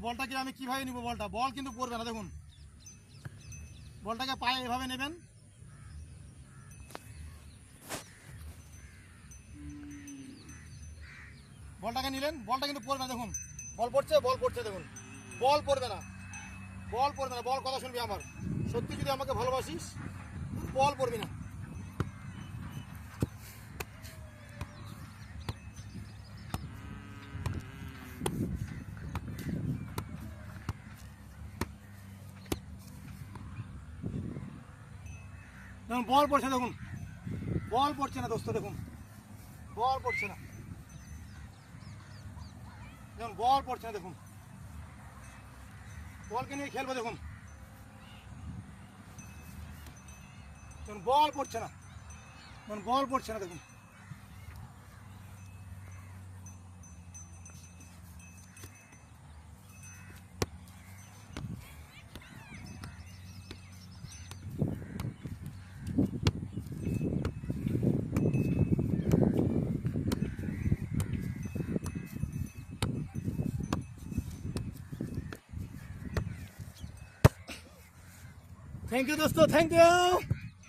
বলটাকে আমি কিভাবে নিব, বল কিন্তু পড়বে না। দেখুন বলটাকে পায়ে এভাবে নেবেন, বলটাকে নিলেন, বলটা কিন্তু পড়বে না। দেখুন বল পড়ছে দেখুন, বল পড়বে না, বল কথা শুনবি আমার। সত্যি যদি আমাকে ভালোবাসিস বল পড়বি না। দেখুন বল পড়ছে, দেখুন বল পড়ছে না দোস্ত, দেখুন বল পড়ছে না, দেখুন বল পড়ছে না। দেখুন বলকে নিয়ে খেলবো, দেখুন দেখুন বল পড়ছে না, দেখুন বল পড়ছে না। দেখুন থ্যাংক ইউ দোস্ত, থ্যাংক ইউ।